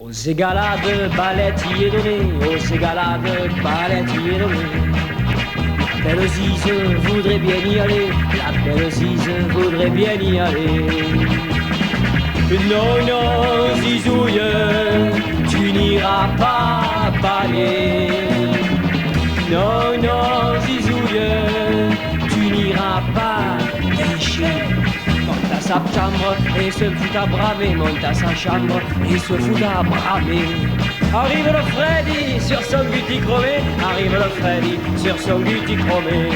Aux égalades, ballettes y est donné, aux égalades, ballettes y est donné. La belle Zize voudrait bien y aller, la belle Zize voudrait bien y aller. Non, non, Zizouille, tu n'iras pas balayer. Non, non, Zizouille, tu n'iras pas pêcher. Monte à sa chambre et se fout à braver, monte à sa chambre et se fout à braver. Arrive le Freddy sur son guti chromé, arrive le Freddy sur son guti chromé.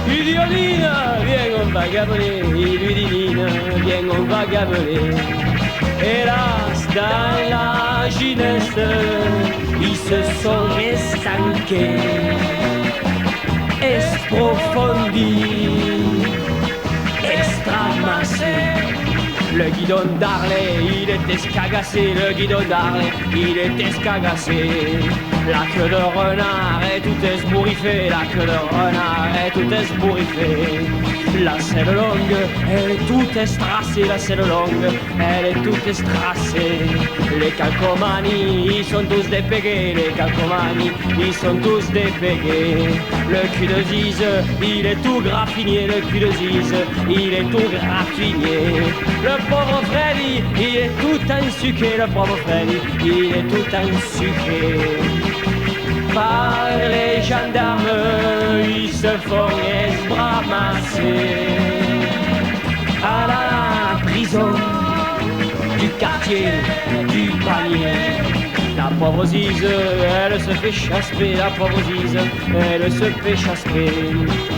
Il dit oh Nina, viens on va gabeler, il lui dit Nina, viens on va gabeler. Hélas, dans la gineste, ils se sont estanqués, esprofondis, estramassés. Le guidon d'Arlay, il est escagassé, le guidon d'Arlay, il est escagassé. La queue de renard est tout esbouriffée, la queue de renard est tout esbouriffée. La selle longue, elle est toute estrassée, la selle longue, elle est toute estrassée. Les calcomani, ils sont tous dépégués, les calcomani, ils sont tous dépégués. Le cul de Zize, il est tout graffiné, le cul de Zize, il est tout graffiné. Le pauvre Freddy, il est tout ensuqué, le pauvre Freddy, il est tout ensuqué. Par les gendarmes, ils se font esbramasser à la prison du quartier du panier. La pauvre Zize, elle se fait chasser, la pauvre Zize, elle se fait chasser.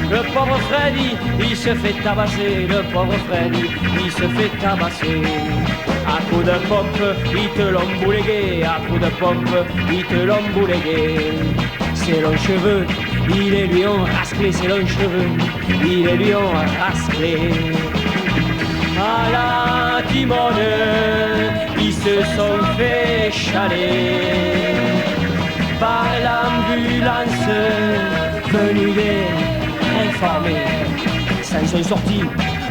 Le pauvre Freddy, il se fait tabasser, le pauvre Freddy, il se fait tabasser. À coups de pompe, il te l'ont boulégué, à coups de pompe, il te l'ont boulégué. Ses longs cheveux, ils les lui ont rasclé, ses longs cheveux, ils les lui ont rasclé. À la Timone, ils se sont fait chaler par l'ambulance venue des réformés. Ça, ils sont sortis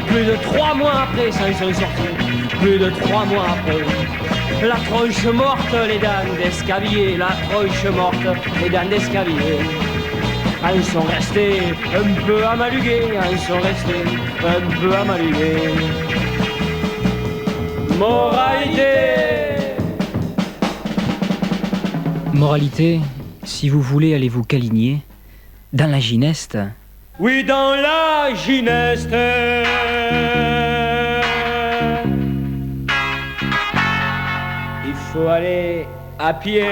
plus de 3 mois après, ça, ils sont sortis plus de 3 mois après. La tronche morte, les dents d'escalier, la tronche morte, les dents d'escalier. Ils sont restés un peu amalugués, ils sont restés un peu amalugués. Moralité. Moralité, si vous voulez aller vous câliner, dans la gineste. Oui, dans la gineste. Il faut aller à pied.